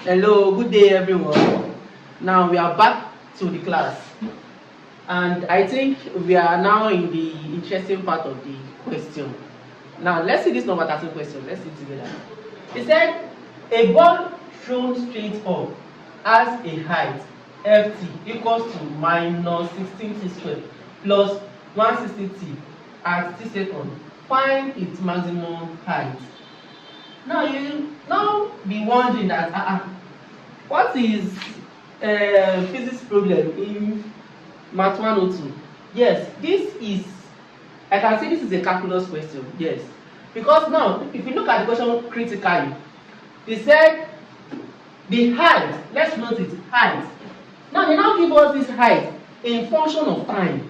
Hello, good day everyone. Now we are back to the class, and I think we are now in the interesting part of the question. Now let's see this number 13 question. Let's see it together. It said a ball thrown straight up has a height ft equals to minus 16t squared plus 160t at t seconds. Find its maximum height. Now you now be wondering that what is physics problem in MAT102? Yes, this is, I can say this is a calculus question. Yes, because now if you look at the question critically, they said the height. Let's note it, height. Now they now give us this height in function of time.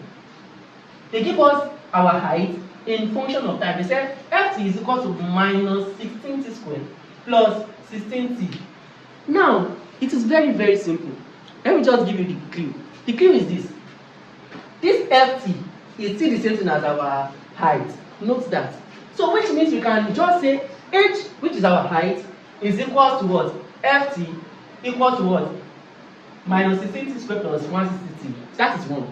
They give us our height in function of time. They said ft is equal to minus 16t squared plus 16t. Now it is very simple. Let me just give you the clue. The clue is this. This ft is still the same thing as our height. Note that. So which means we can just say h, which is our height, is equal to what? ft equal to what? Minus 16t squared plus 160t. That is 1.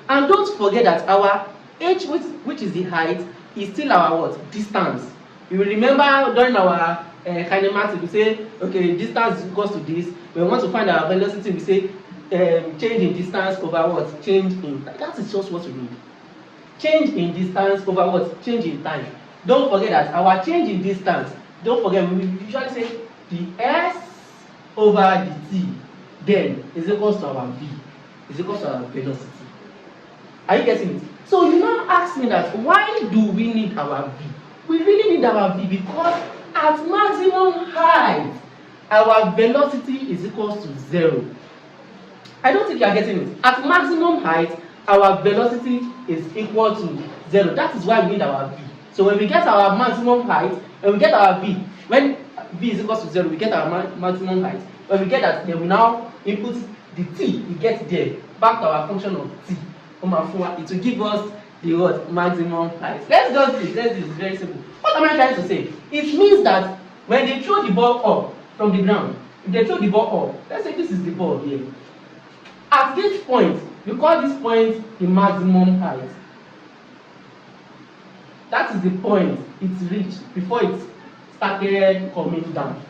And don't forget that our h, which is the height, is still our what? Distance. You will remember during our kinematics, we say, okay, distance is equal to this. When we want to find our velocity, we say change in distance over what? Change in time. That is just what we need. Change in distance over what? Change in time. Don't forget that our change in distance, don't forget, we usually say the s over the t then is equal to our v, is equal to our velocity. Are you getting it? So you now ask me that why do we need our v? We really need our v because at maximum height, our velocity is equal to 0. I don't think you are getting it. At maximum height, our velocity is equal to 0. That is why we need our v. So when we get our maximum height, when we get our v, when v is equal to 0, we get our maximum height. When we get that, then we now input the t we get there back to our function of t. It will give us the what? Maximum height. Let's just do this. Let's do this. Very simple. What am I trying to say? It means that when they throw the ball up from the ground, if they throw the ball up, let's say this is the ball here. At this point, we call this point the maximum height. That is the point it's reached before it started coming down.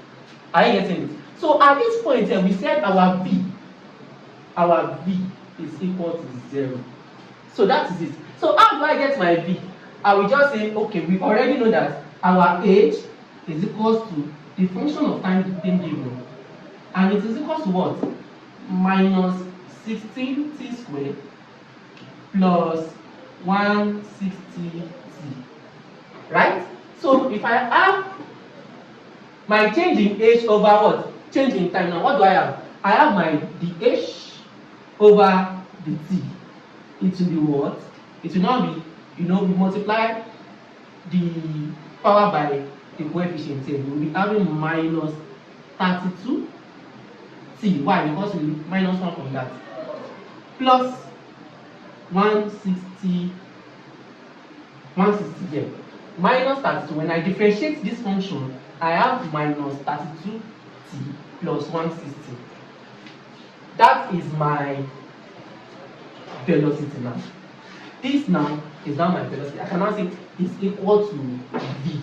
Are you getting it? So at this point here, we said our v is equal to 0. So that is it. So how do I get my v? I will just say, okay, we already know that our h is equal to the function of time being given, and it is equal to what? Minus 16t squared plus 160t. Right? So if I have my change in h over what? Change in time. Now what do I have? I have the h over the t. It will be what? It will now be, we multiply the power by the coefficient here. We will be having minus 32t. Why? Because we minus 1 from that. Plus 160 here. Minus 32. When I differentiate this function, I have minus 32t plus 160. That is my velocity now. This now is now my velocity. I can now say it's equal to v.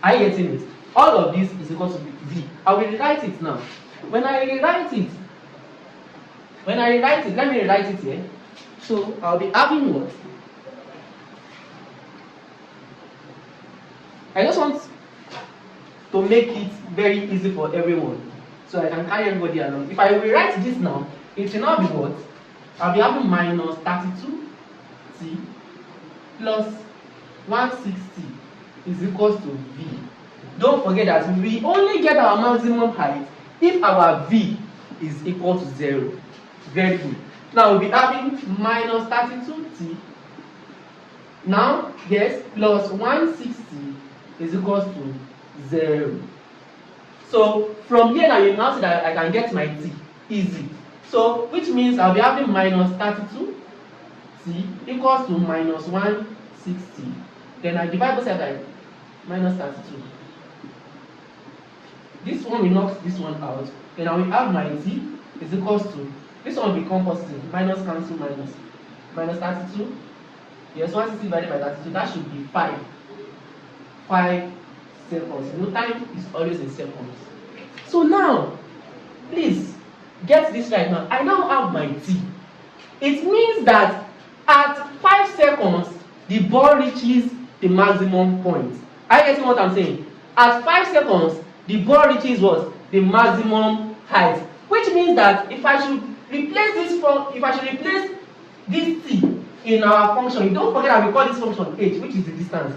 Are you getting it? All of this is equal to v. I will rewrite it now. When I rewrite it, let me rewrite it here. So I'll be having what? I just want to make it very easy for everyone, so I can carry everybody along. If I rewrite this now, it will now be what? I'll be having minus 32t plus 160 is equal to v. Don't forget that we only get our maximum height if our v is equal to 0. Very good. Now we'll be having minus 32t. Now, yes, plus 160 is equal to 0. So from here now you now see that I can get my t easy. So which means I'll be having minus 32t equals to minus 160. Then I divide both sides by minus 32. This one will knock this one out. Then I will have my t is equals to, this one will become positive, minus cancel minus 32. Yes, 160 divided by 32, that should be 5 seconds. You know, time is always in seconds. So now, please get this right now. I now have my t. It means that at 5 seconds, the ball reaches the maximum point. Are you getting what I'm saying? At 5 seconds, the ball reaches what? The maximum height. Which means that if I should replace this t in our function, don't forget that we call this function h, which is the distance.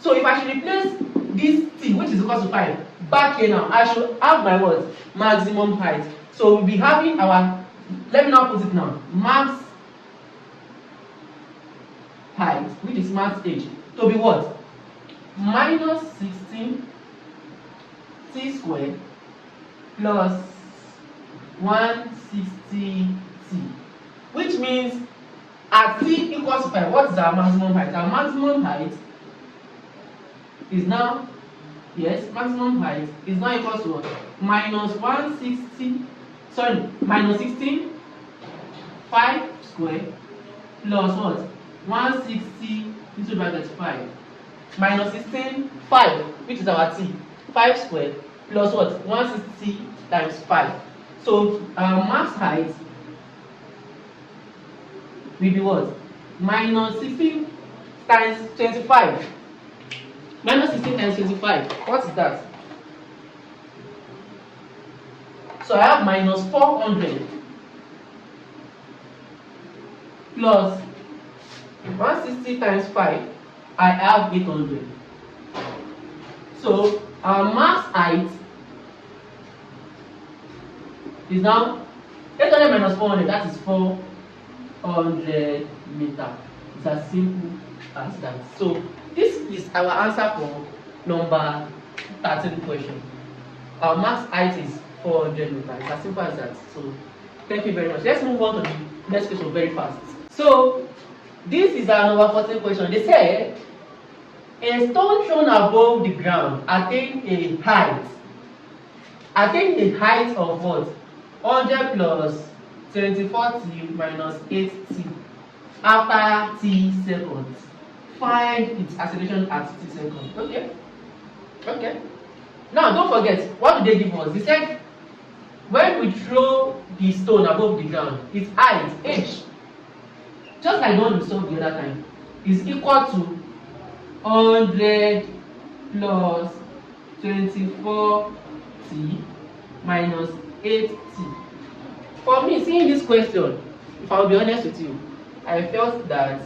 So if I should replace this t, which is equal to 5, back here now, I should have my what? Maximum height. So we'll be having our, let me now put it now, max height, which is max h, to be what? Minus 16 t squared plus 160 t, which means at t equals to 5, what is our maximum height? Our maximum height is now, yes, maximum height is now equals to what? Minus 16 5 squared plus what? 160 into bracket 5 minus 16 5, which is our t, 5 squared plus what? 160 times 5. So our max height will be what? Minus 16 times 25. Minus 16 times 25. What is that? So I have minus 400 plus 160 times 5. I have 800. So our max height is now 800 minus 400. That is 400 meters. It's as simple as that. So this is our answer for number 13 question. Our max height is 400 meters. It's as simple as that. So thank you very much. Let's move on to the next question very fast. So this is our number 14 question. They say a stone thrown above the ground attained a height of what? 100 plus 24t minus 8t after t seconds. Find its acceleration at t seconds. Okay. Now don't forget, what did they give us? They said when we throw the stone above the ground, its height, h, just like the one we solved the other time, is equal to 100 plus 24t minus 8t. For me, seeing this question, if I'll be honest with you, I felt that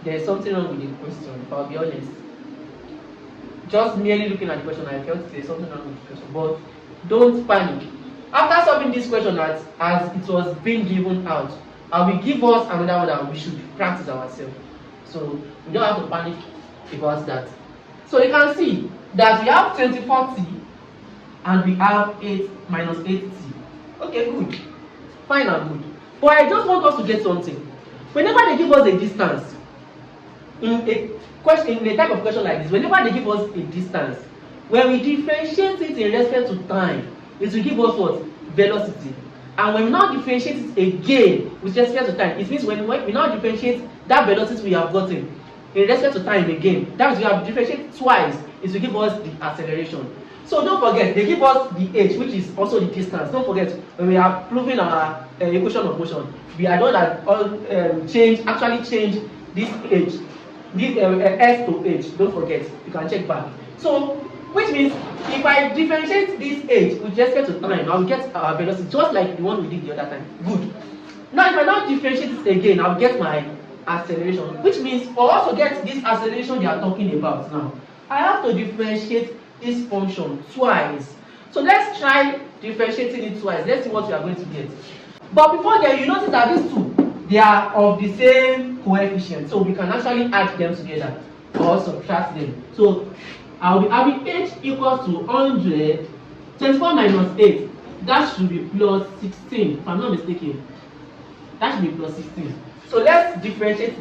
there's something wrong with the question, if I'll be honest. Just merely looking at the question, I felt there's something wrong with the question. But don't panic. After solving this question as it was being given out, I will give us another one that we should practice ourselves. So we don't have to panic about that. So you can see that we have 24t and we have 8 minus 8t. Okay, good. Fine and good. But I just want us to get something. Whenever they give us a distance, in a type of question like this, whenever they give us a distance, when we differentiate it in respect to time, it will give us what? Velocity. And when we now differentiate it again with respect to time, it means when we now differentiate that velocity we have gotten in respect to time again, that means we have differentiated twice, it will give us the acceleration. So don't forget, they give us the h, which is also the distance. Don't forget, when we are proving our equation of motion, we are not that actually change this h, this s to h. Don't forget, you can check back. So, which means if I differentiate this h with respect to time, I will get our velocity just like the one we did the other time. Good. Now, if I now differentiate it again, I will get my acceleration. Which means for us to get this acceleration they are talking about now, I have to differentiate this function twice. So let's try differentiating it twice. Let's see what we are going to get. But before then, you notice that these two, they are of the same coefficient. So we can actually add them together or subtract them. So I'll be having h equals to 100, 24 minus 8. That should be plus 16, if I'm not mistaken. That should be plus 16. So let's differentiate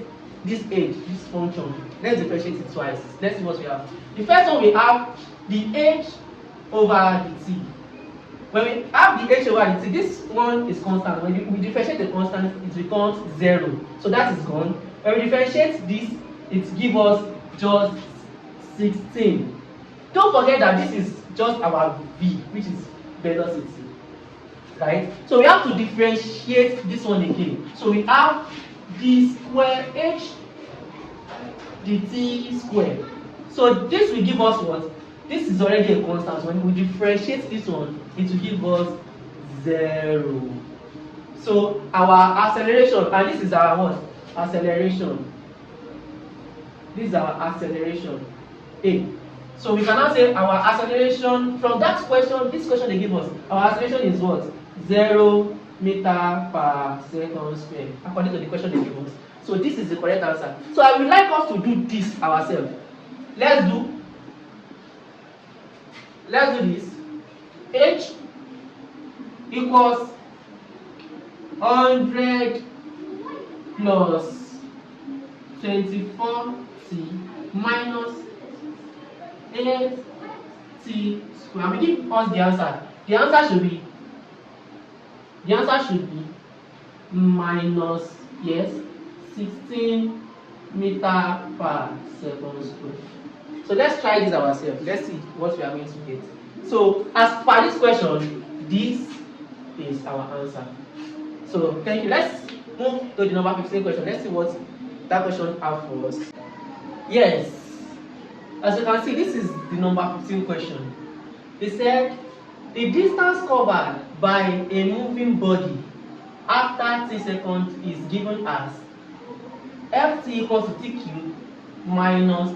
this h, this function. Let's differentiate it twice. Let's see what we have. The first one we have the h over the t. When we have the h over the t, this one is constant. When we differentiate the constant, it becomes 0. So that is gone. When we differentiate this, it gives us just 16. Don't forget that this is just our v, which is velocity. Right? So we have to differentiate this one again. So we have d square h dt square. So this will give us what? This is already a constant. When we differentiate this one, it will give us 0. So our acceleration, and this is our what? Acceleration. This is our acceleration A. So we can now say our acceleration from that question, this question they give us, our acceleration is what? 0 meter per second square, according to the question they give us. So this is the correct answer. So I would like us to do this ourselves. Let's do this. H equals 100 plus 24t minus 8t square. And we give us the answer. The answer should be minus, yes, 16 meter per second square. So let's try this ourselves. Let's see what we are going to get. So as per this question, this is our answer. So thank you. Let's move to the number 15 question. Let's see what that question has for us. Yes, as you can see, this is the number 15 question. They said the distance covered by a moving body after 10 seconds is given as ft equals to t cubed minus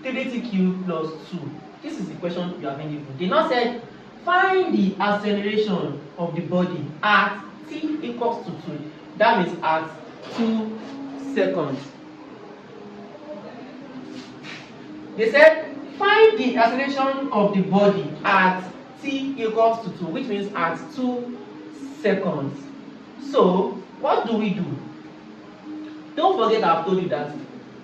3t cubed plus 2. This is the question you are being given. They now said find the acceleration of the body at t equals to 2. That means at 2 seconds. They said find the acceleration of the body at t equals to 2, which means at 2 seconds. So what do we do? Don't forget I've told you that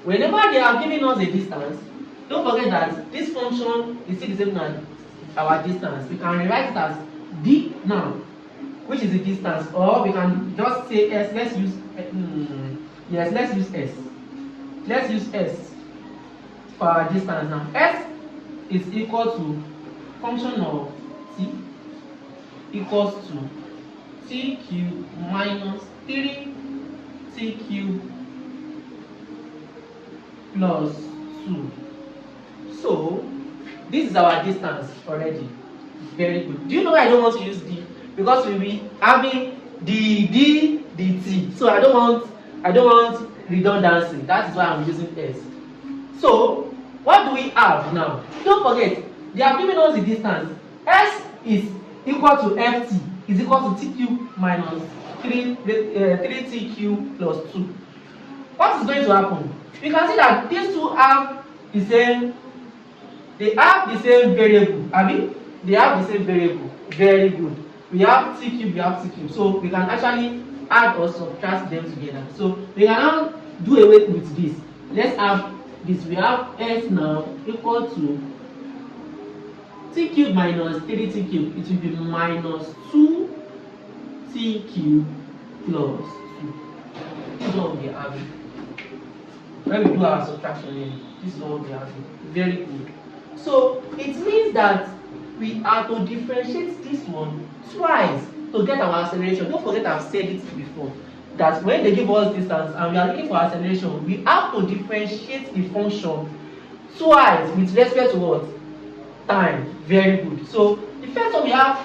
whenever they are giving us a distance, don't forget that this function is still the same as our distance. We can rewrite it as d now, which is the distance, or we can just say s. Let's use let's use s. Let's use s for our distance now. S is equal to function of t equals to t cubed minus 3t cubed plus 2. So this is our distance already. Very good. Do you know why I don't want to use d? Because we will be having dt. So I don't want redundancy. That is why I'm using s. So what do we have now? Don't forget, they have given us the distance. S is equal to ft is equal to t cubed minus 3t cubed plus 2. What is going to happen? We can see that these two have the same. They have the same variable. I mean, they have the same variable. Very good. We have t cubed, we have t cubed. So we can actually add or subtract them together. So we can now do away with this. Let's have this. We have s now equal to t cubed minus 3t cubed. It will be minus 2t cubed plus 2. This is what we are having. When we do our subtraction here, this is what we are having. Very good. So it means that we are to differentiate this one twice to get our acceleration. Don't forget I've said it before, that when they give us distance and we are looking for acceleration, we have to differentiate the function twice with respect to what? Time. Very good. So the first one we have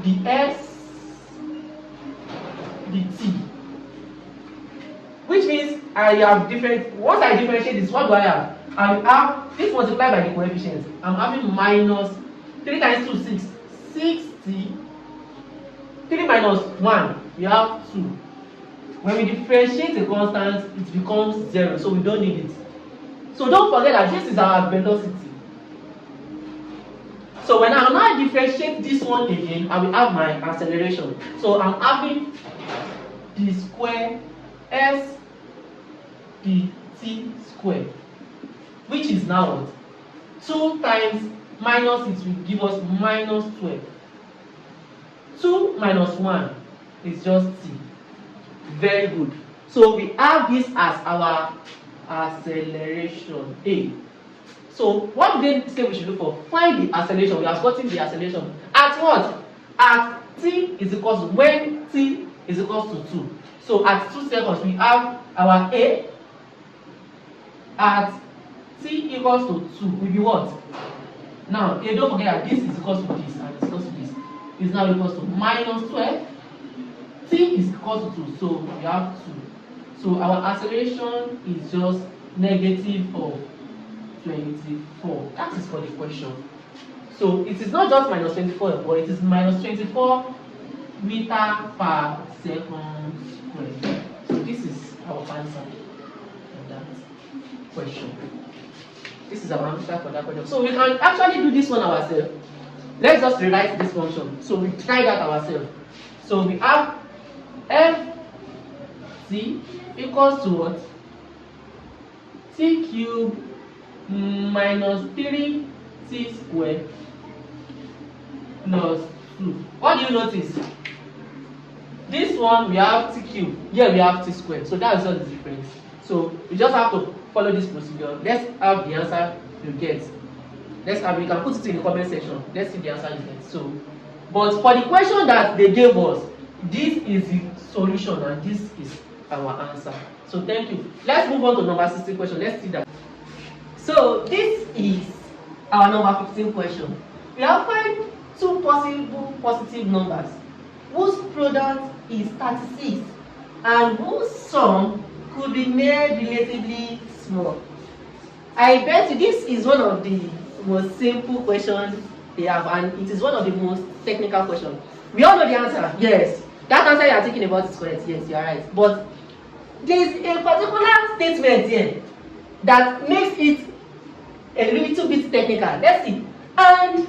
the s, the t, which means I have different. Once I differentiate this, what do I have? I have this multiplied by the coefficients. I'm having minus 3 times 2 6 6t. 3 minus 1 we have 2. When we differentiate a constant, it becomes 0, so we don't need it. So don't forget that this is our velocity. So when I now differentiate this one again, I will have my acceleration. So I'm having d square s dt square, which is now what? 2 times minus it will give us minus 12. 2 minus 1 is just t. Very good. So we have this as our acceleration A. So what did they say we should look for? Find the acceleration. We have gotten the acceleration. At what? At t is equals to when t is equals to 2. So at 2 seconds we have our A. At t equals to 2 will be what? Now, don't forget that this is equals to this and it's equals to this. Is now equals to minus 12. T is equals to 2, so we have 2. So our acceleration is just negative of 24. That is for the question. So it is not just minus 24, but it is minus 24 meter per second squared. So this is our answer for that question. This is our answer for that question. So we can actually do this one ourselves. Let's just rewrite this function. So we try that ourselves. So we have f t equals to what? T cubed minus 3t squared plus 2. What do you notice? This one we have t cubed, here we have t squared. So that is just the difference. So we just have to follow this procedure. Let's have the answer you get. Let's have, you can put it in the comment section. Let's see the answer you get. So, but for the question that they gave us, this is the solution and this is our answer. So thank you. Let's move on to number 16 question. Let's see that. So this is our number 15 question. We have find two possible positive numbers whose product is 36 and whose sum could be made relatively small. I bet you this is one of the most simple questions they have, and it is one of the most technical questions. We all know the answer. Yes, that answer you are thinking about is correct. Yes, you are right. But there is a particular statement here that makes it a little bit technical. Let's see. And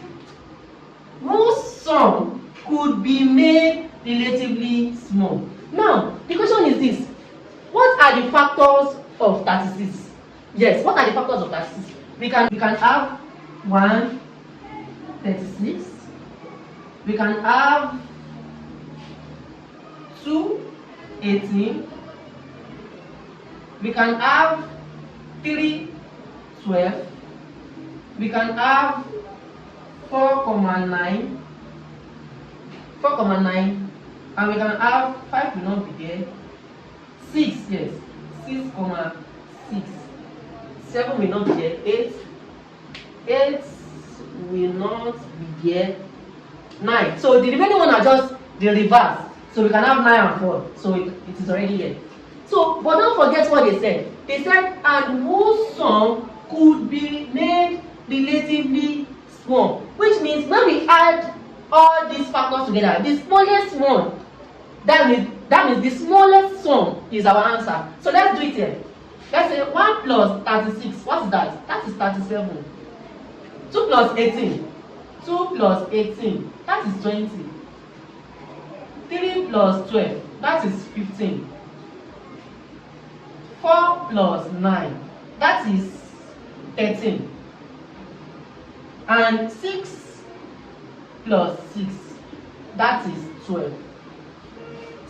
whose sum could be made relatively small. Now, the question is this: what are the factors of 36? Yes, what are the factors of 36? We can have 1, 36. We can have 2, 18. We can have 3, 12. We can have 4,9. 4,9. And we can have 5 will not be there. 6, yes. 6,6. 7 will not be there. 8. 8 will not be there. 9. So the remaining one are just the reverse. So we can have 9 and 4. So it is already here. So, but don't forget what they said. They said, and whose sum could be made relatively small. Which means when we add all these factors together, the smallest one, that means the smallest sum is our answer. So let's do it here. Let's say 1 plus 36. What is that? That is 37. 2 plus 18. 2 plus 18. That is 20. 3 plus 12. That is 15. 4 plus 9. That is 13. And 6 plus 6. That is 12.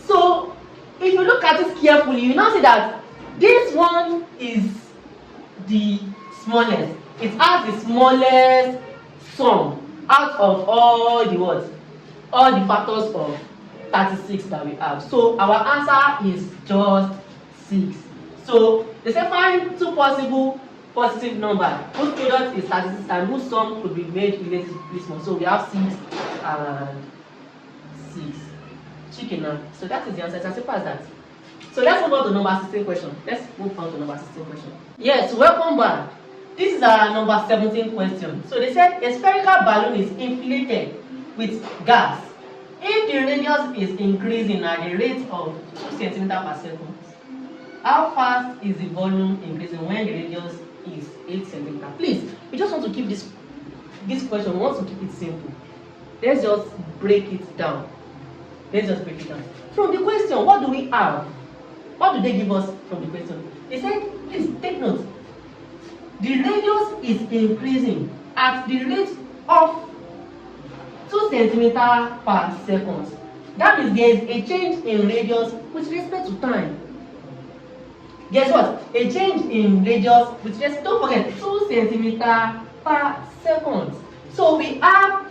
So, if you look at it carefully, you now see that this one is the smallest. It has the smallest sum out of all the what? All the factors of 36 that we have. So our answer is just 6. So they say find two possible positive numbers whose product is 36 and whose sum could be made relatively small. So we have 6 and 6. Chicken now. So that is the answer. It's as simple as that. So let's move on to number 16 question. Let's move on to number 16 question. Yes, welcome back. This is our number 17 question. So they said a spherical balloon is inflated with gas. If the radius is increasing at the rate of 2 cm per second, how fast is the volume increasing when the radius is 8 cm? Please, we just want to keep this question, we want to keep it simple. Let's just break it down. Let's just break it down. From the question, what do we have? What do they give us from the question? They said, please take note. The radius is increasing at the rate of 2 centimeter per second. That means there is a change in radius with respect to time. Guess what? A change in radius with respect, don't forget, 2 centimeter per second. So we have,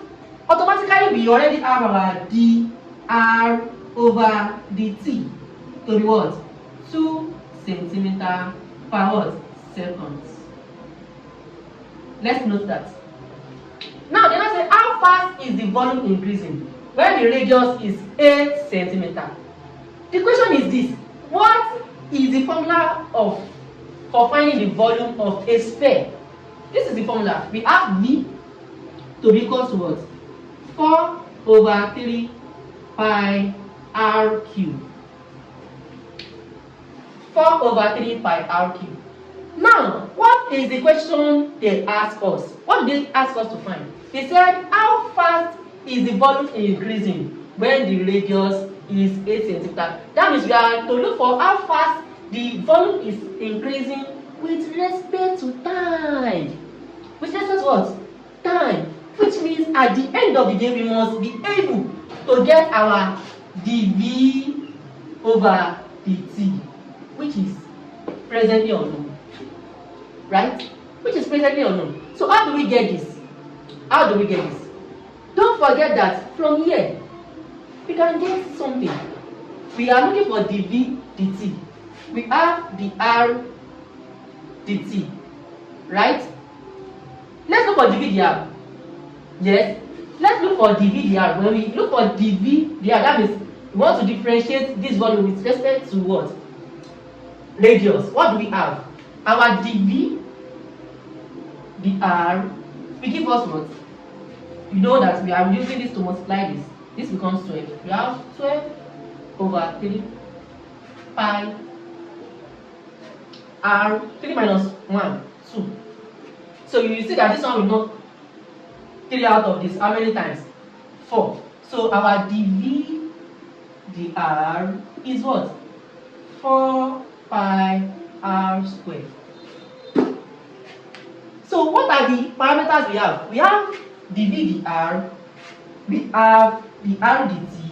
automatically we already have our dr over dt to be what? 2 centimeter per what? Seconds. Let's note that. Now, then I say, how fast is the volume increasing when the radius is 8 centimeter? The question is this: what is the formula for finding the volume of a sphere? This is the formula. We have V to be equal to what? 4 over 3 pi r cube. 4 over 3 pi r cube. Now, what is the question they ask us? What did they ask us to find? They said, how fast is the volume increasing when the radius is 8 centimeter? That means we are to look for how fast the volume is increasing with respect to time. With respect to what? Time. Which means at the end of the day, we must be able to get our dv over dt, which is presently unknown. Right? Which is presently unknown. So how do we get this? How do we get this? Don't forget that from here, we can get something. We are looking for dv dt. We have the r dt. Right? Let's look for dv dr. Yes? Let's look for dv dr. When we look for dv dr, that means we want to differentiate this volume with respect to what? Radius. What do we have? Our dv dr will give us what? You know that we are using this to multiply this. This becomes 12. We have 12 over 3 pi r, 3 minus 1, 2. So you see that this one will not 3 out of this. How many times? 4. So our dv dr is what? 4 pi r squared. So what are the parameters we have? We have dv dr, we have the r dt,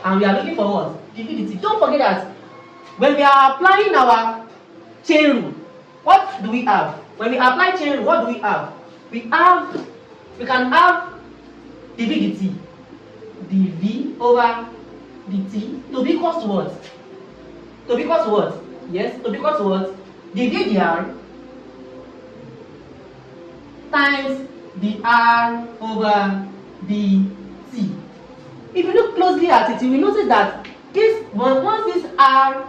and we are looking for what? dv dt. Don't forget that when we are applying our chain rule, what do we have? When we apply chain rule, what do we have? We can have dv dt, dv over dt to be equal to what? To be equal to what? Yes, to be equal to what? dv dr times dr over dt. If you look closely at it, you will notice that this once this r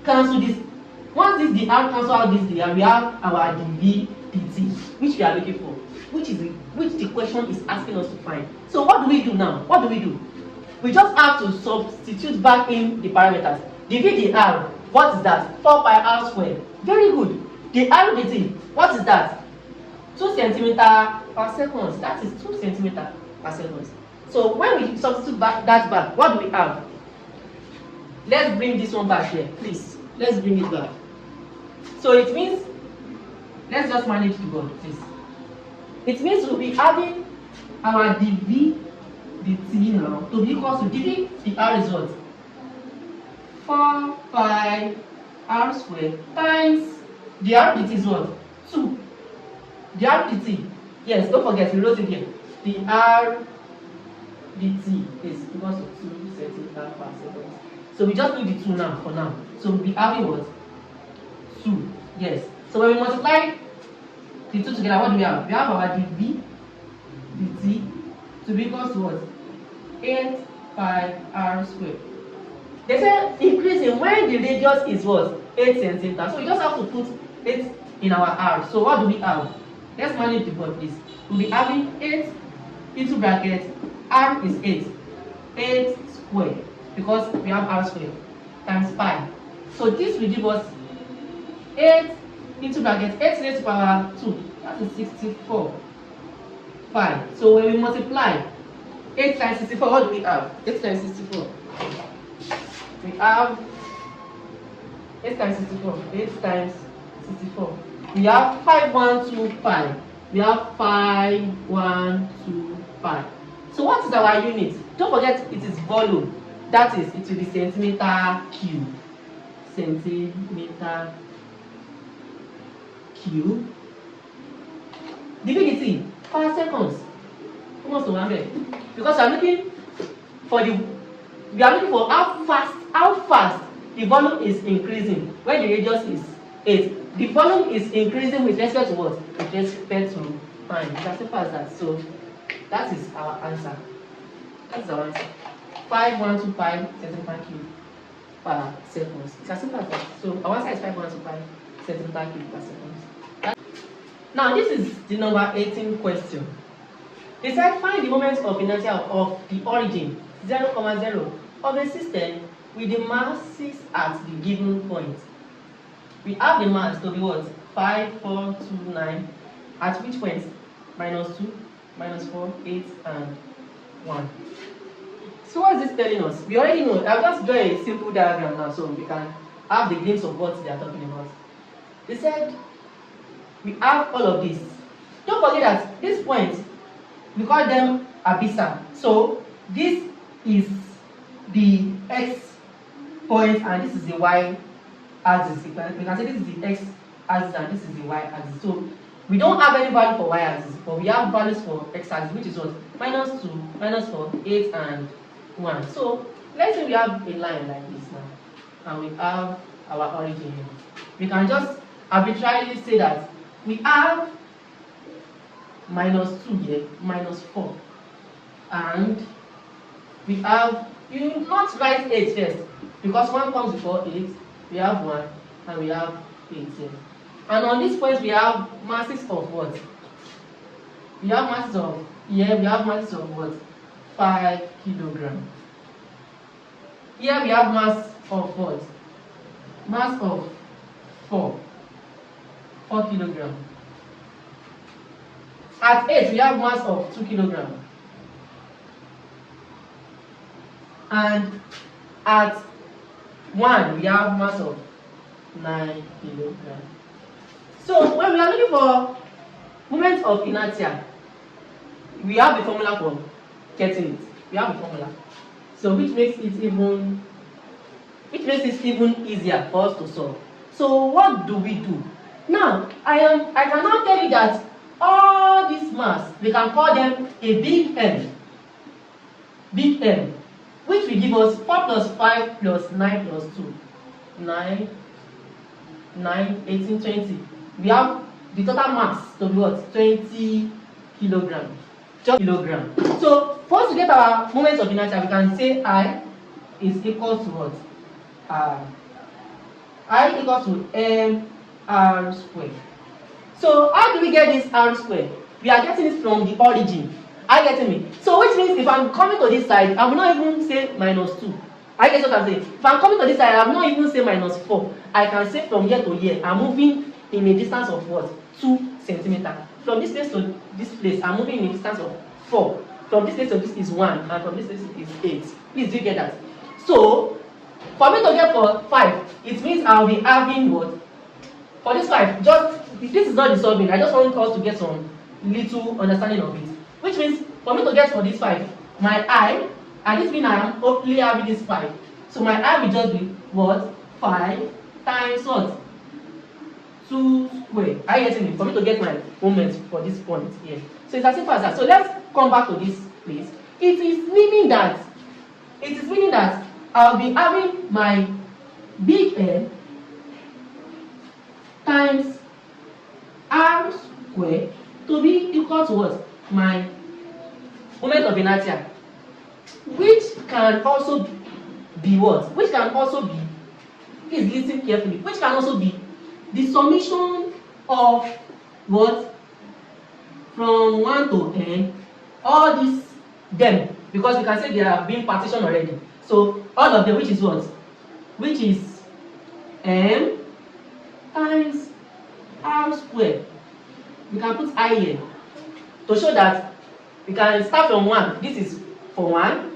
cancel this, once this dr cancel out this dr, we have our dv dt, which we are looking for, which the question is asking us to find. So what do we do now? What do we do? We just have to substitute back in the parameters. dv dr, what is that? 4 pi r squared. Very good. The r dt, what is that? 2 centimeter per second. That is 2 centimeter per second. So when we substitute that back, what do we have? Let's bring this one back here, please. Let's bring it back. So it means, let's just manage the board, please. It means we'll be adding our dv dt now to be equal to dv dr is what? 4 pi r squared times the r dt is what? 2. The r dt, yes, don't forget, we wrote it here. The r dt is equal to 2 centimeter per second. So we just need the 2 now, for now. So we'll be having what? 2, yes. So when we multiply the 2 together, what do we have? We have our dv dt to be equal to what? 8 pi r squared. They say increasing when the radius is what? 8 centimeters. So we just have to put 8 in our r. So what do we have? Let's manage the board, please. We'll be having 8 into bracket, r is 8. 8 squared, because we have r squared, times pi. So this will give us 8 into bracket, 8 raised to power 2. That is 64 pi. So when we multiply 8 times 64, what do we have? 8 times 64. We have 8 times 64. 8 times 64. We have 512 pi. We have 5, 1, 2, 5. So what is our unit? Don't forget it is volume. That is, it will be centimeter cube. Centimeter cube. Divinity, per seconds. Almost 100. Because we are looking for how fast the volume is increasing when the radius is 8. The volume is increasing with respect to what? With respect to time. It's as simple as that. So that is our answer. That is our answer. 5125 centimeter cube per second. It's as simple as that. So our answer is 5125 centimeter cube per second. Now this is the number 18 question. They said find the moment of inertia of the origin 0, 0 of a system with the masses at the given point. We have the mass to be what? 5, 4, 2, 9. At which point? -2, -4, 8, and 1. So what is this telling us? We already know. I'll just draw a simple diagram now so we can have the glimpse of what they are talking about. They said we have all of this. Don't forget that this point, we call them abyssal. So this is the x point and this is the y axis. We can say this is the x axis and this is the y axis. So we don't have any value for y axis, but we have values for x axis, which is what? -2, -4, 8, and 1. So let's say we have a line like this now, and we have our origin here. We can just arbitrarily say that we have -2 here, -4, and we have, you will not write 8 first because 1 comes before 8. We have 1 and we have 8 here. And on this point we have masses of what? We have masses of, here we have masses of what? 5 kilograms. Here we have mass of what? Mass of 4 kilograms. At 8 we have mass of 2 kilograms. And at 1 we have mass of 9 kilograms. So when we are looking for moment of inertia, we have the formula for getting it. We have the formula. So which makes it even easier for us to solve. So what do we do? Now I can now tell you that all this mass, we can call them a big M. Big M, which will give us 4 plus 5 plus 9 plus 2. 9, 18, 20. We have the total mass to be what? 20 kilograms. Just kilogram. So for us to get our moment of inertia, we can say I is equal to what? I equals to mr squared. So how do we get this r squared? We are getting it from the origin. Are you getting me? So which means if I'm coming to this side, I will not even say -2. I get what I'm saying. If I'm coming to this side, I will not even say -4. I can say from here to here, I'm moving in a distance of what? 2 centimeters. From this place to this place, I'm moving in a distance of 4. From this place to this is 1, and from this place is 8. Please, do you get that? So for me to get for 5, it means I'll be having what? For this 5, just this is not the solving. I just want us to get some little understanding of it. Which means for me to get for this 5, my I, and this means I am only having this 5. So my I will just be what? 5 times what? 2 squared. Are you getting me? For me to get my moment for this point here. So it's as simple as that. So let's come back to this place. It is meaning that I'll be having my big M times r squared to be equal to what? My moment of inertia, which can also be what? Which can also be, please listen carefully, which can also be the summation of what? From 1 to n, all these them, because we can say they are being partitioned already. So all of them, which is what? Which is m times r squared. We can put I here to show that we can start from 1. This is for 1.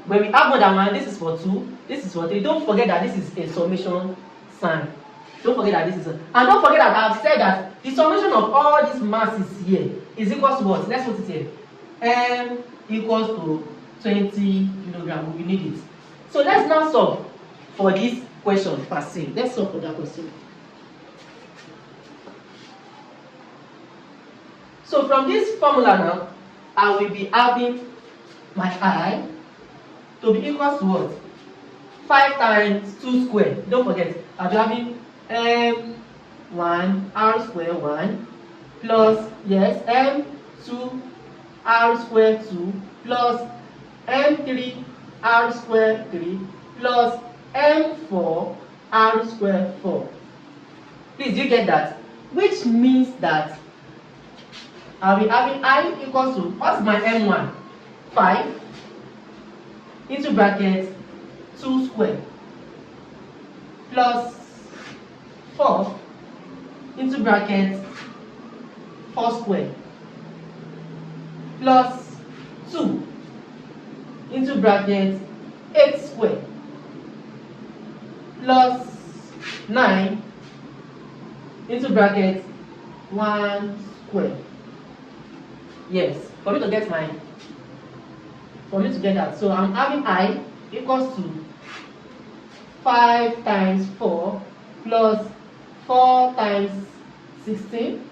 When we have more than 1, this is for 2. This is for 3. Don't forget that this is a summation sign. Don't forget that this is and don't forget that I've said that the summation of all these masses here is equal to what? Let's put it here. M equals to 20 kilograms. We need it. So let's now solve for this question per se. Let's solve for that question. So from this formula now, I will be having my I to be equal to what? 5 times 2 squared. Don't forget, I'll be having M1 R square 1 plus, yes, M2 R square 2 plus M3 R square 3 plus M4 R square 4. Please, do you get that? Which means that I'll be having I equals to, what's my M1? 5 into bracket 2 square plus 4 into bracket 4 square plus 2 into bracket 8 square plus 9 into bracket 1 square. Yes, for me to get that, so I'm having I equals to 5 times 4 plus 4 times 16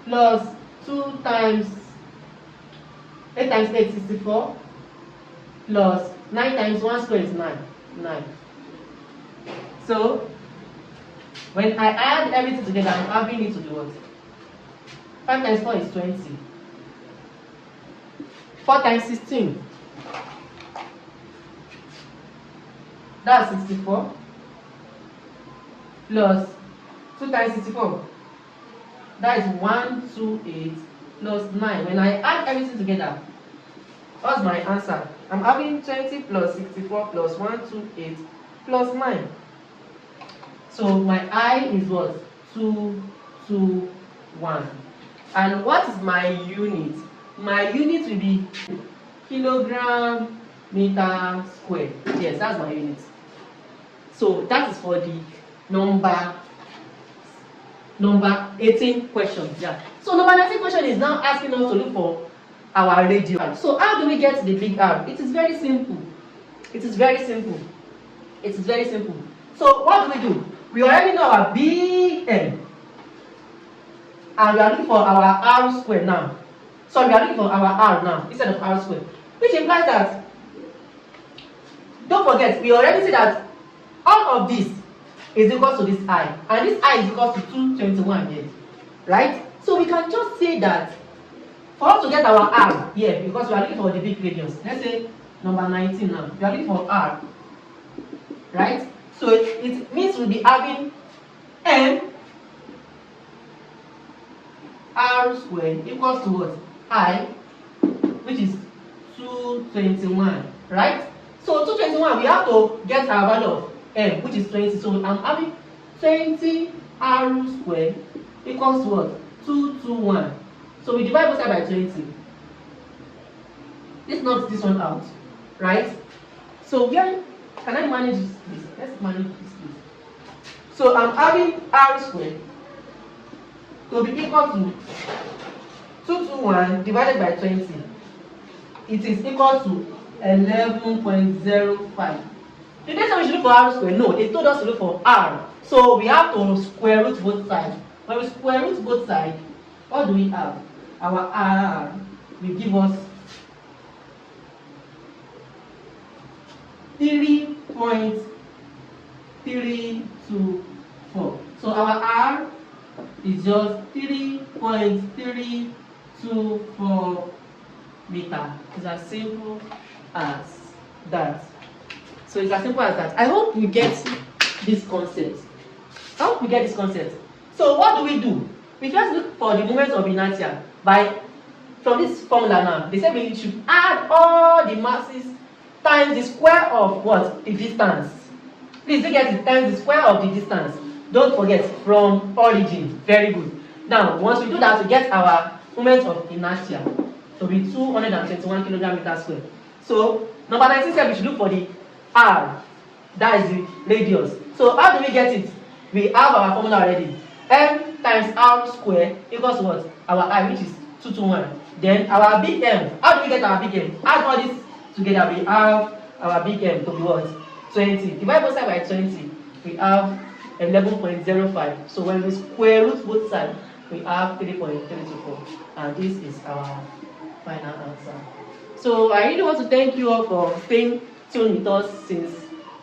plus 2 times 8 times 8 64 plus 9 times 1 square is 9. So when I add everything together, I'm having it to be what? 5 times 4 is 20. 4 times 16, that's 64, plus 2 times 64, that is 128 plus 9. When I add everything together, what's my answer? I'm having 20 plus 64 plus 128 plus 9. So my I is what? 221. And what is my unit? My unit will be kilogram meter square. Yes, that's my unit. So that is for the number 18 question. Yeah. So number 19 question is now asking us to look for our radius. So how do we get the big R? It is very simple. So what do? We already know our big M. And we are looking for our R square now. So we are looking for our R now instead of R square. Which implies that, don't forget, we already see that all of this is equal to this I. And this I is equal to 221 here. Right? So we can just say that for us to get our R here, because we are looking for the big radius. Let's say number 19 now. We are looking for R. Right? So it means we'll be having M R squared equals to what? I, which is 221, right? So 221, we have to get our value of M, which is 20. So I'm having 20 R squared equals to what? 221. So we divide both sides by 20. Let's knock this one out, right? So where can I manage this, please? Let's manage this, please. So I'm having R squared to be equal to 221 divided by 20. It is equal to 11.05. Did they say we should look for R squared? No, they told us to look for R. So we have to square root both sides. When we square root both sides, what do we have? Our R will give us 3.324. So our R is just 3.324 meter. It's as simple as that. So it's as simple as that. I hope we get this concept. So what do? We first look for the moment of inertia from this formula now. They said we should add all the masses times the square of what? The distance. Please do get it times the square of the distance. Don't forget from origin. Very good. Now, once we do that, we get our moment of inertia to be 221 kilogram meter square. So, number 19 said we should look for the R. That is the radius. So, how do we get it? we have our formula already. M times R square equals what? Our I, which is 221. Then our big M, how do we get our big M? Add all this together, we have our big M to be what? 20. Divide both sides by 20, we have 11.05. So when we square root both sides, we have 3.324. And this is our final answer. So I really want to thank you all for staying tuned with us since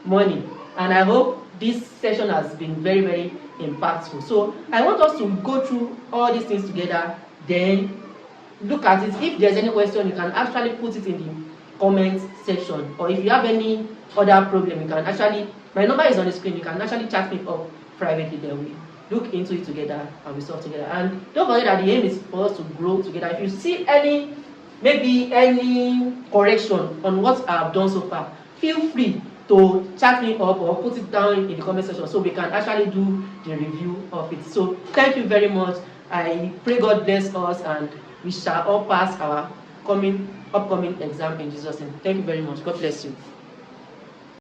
morning. And I hope this session has been very, very impactful. So I want us to go through all these things together, then look at it. If there's any question, you can actually put it in the comment section. Or if you have any other problem, you can actually, my number is on the screen, you can actually chat me up privately, then we look into it together and we solve together. And don't forget that the aim is for us to grow together. If you see maybe any correction on what I've done so far, feel free to chat me up or put it down in the comment section so we can actually do the review of it. So thank you very much. I pray God bless us and we shall all pass our upcoming exam in Jesus' name. Thank you very much. God bless you.